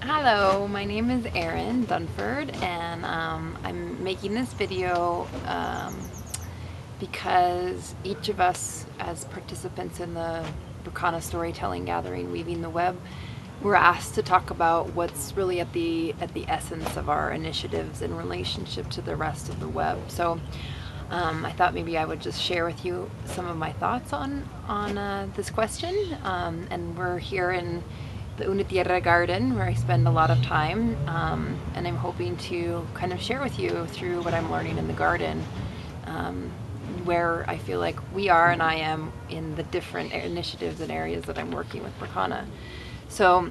Hello, my name is Aerin Dunford, and I'm making this video because each of us, as participants in the Berkana storytelling gathering, Weaving the Web, we're asked to talk about what's really at the essence of our initiatives in relationship to the rest of the web. So I thought maybe I would just share with you some of my thoughts on this question. And we're here in the Una Tierra garden where I spend a lot of time, and I'm hoping to kind of share with you through what I'm learning in the garden, where I feel like we are and I am in the different initiatives and areas that I'm working with Berkana. So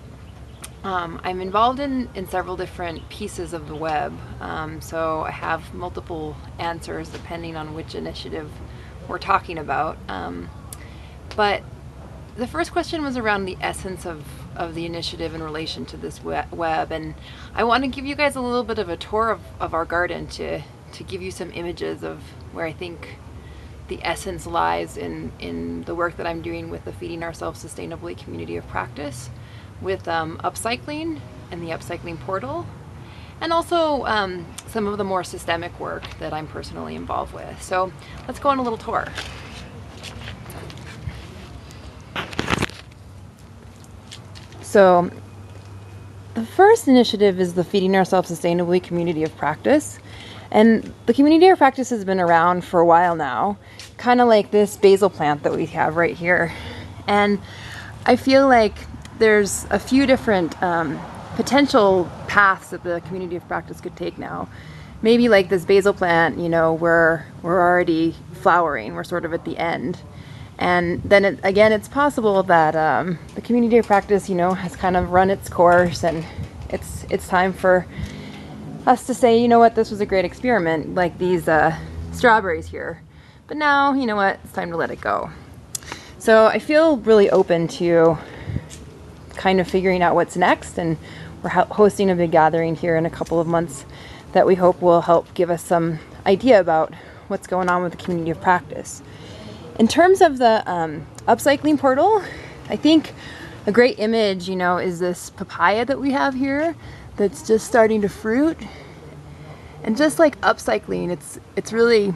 I'm involved in several different pieces of the web, so I have multiple answers depending on which initiative we're talking about. But the first question was around the essence of the initiative in relation to this web, and I want to give you guys a little bit of a tour of our garden to give you some images of where I think the essence lies in the work that I'm doing with the Feeding Ourselves Sustainably community of practice, with upcycling and the upcycling portal, and also some of the more systemic work that I'm personally involved with. So let's go on a little tour. So the first initiative is the Feeding Ourselves Sustainably community of practice. And the community of practice has been around for a while now, kind of like this basil plant that we have right here. And I feel like there's a few different potential paths that the community of practice could take now. Maybe like this basil plant, you know, we're already flowering, we're sort of at the end. And then again, it's possible that the community of practice, you know, has kind of run its course, and it's time for us to say, you know what, this was a great experiment, like these strawberries here. But now, you know what, it's time to let it go. So I feel really open to kind of figuring out what's next, and we're hosting a big gathering here in a couple of months that we hope will help give us some idea about what's going on with the community of practice. In terms of the upcycling portal, I think a great image, you know, is this papaya that we have here that's just starting to fruit. And just like upcycling, it's really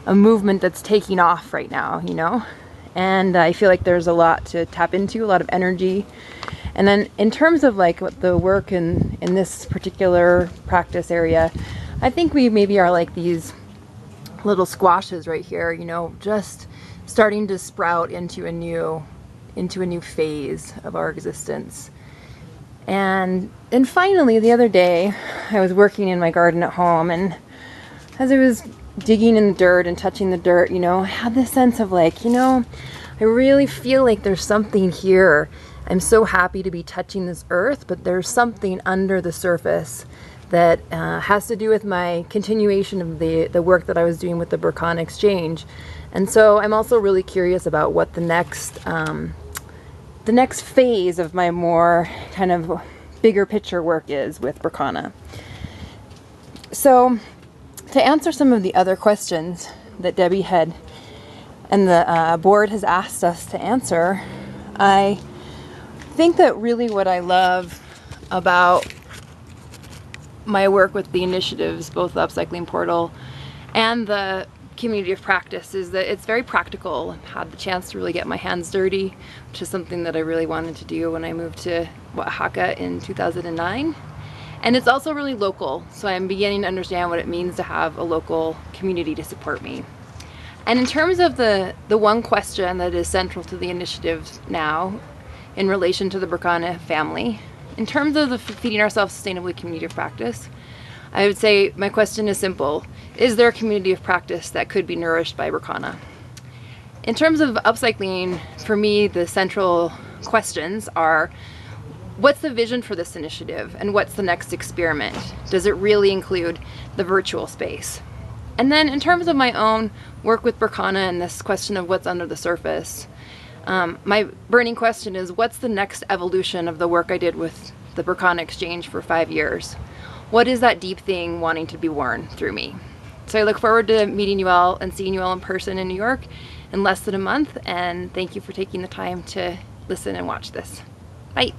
a movement that's taking off right now, you know. And I feel like there's a lot to tap into, a lot of energy. And then in terms of like what the work in this particular practice area, I think we maybe are like these little squashes right here, you know, just starting to sprout into a new phase of our existence. And finally, the other day, I was working in my garden at home, and as I was digging in the dirt and touching the dirt, you know, I had this sense of like, you know, I really feel like there's something here. I'm so happy to be touching this earth, but there's something under the surface that has to do with my continuation of the work that I was doing with the Berkana exchange. And so I'm also really curious about what the next phase of my more kind of bigger picture work is with Berkana. So to answer some of the other questions that Debbie had and the board has asked us to answer, I think that really what I love about my work with the initiatives, both the upcycling portal and the community of practice, is that it's very practical. I've had the chance to really get my hands dirty, which is something that I really wanted to do when I moved to Oaxaca in 2009. And it's also really local, so I'm beginning to understand what it means to have a local community to support me. And in terms of the one question that is central to the initiative now in relation to the Berkana family, in terms of the Feeding Ourselves Sustainably community of practice, I would say my question is simple. Is there a community of practice that could be nourished by Berkana? In terms of upcycling, for me, the central questions are, what's the vision for this initiative, and what's the next experiment? Does it really include the virtual space? And then in terms of my own work with Berkana and this question of what's under the surface, my burning question is, what's the next evolution of the work I did with the Berkana exchange for 5 years? What is that deep thing wanting to be worn through me? So I look forward to meeting you all and seeing you all in person in New York in less than a month, and thank you for taking the time to listen and watch this. Bye.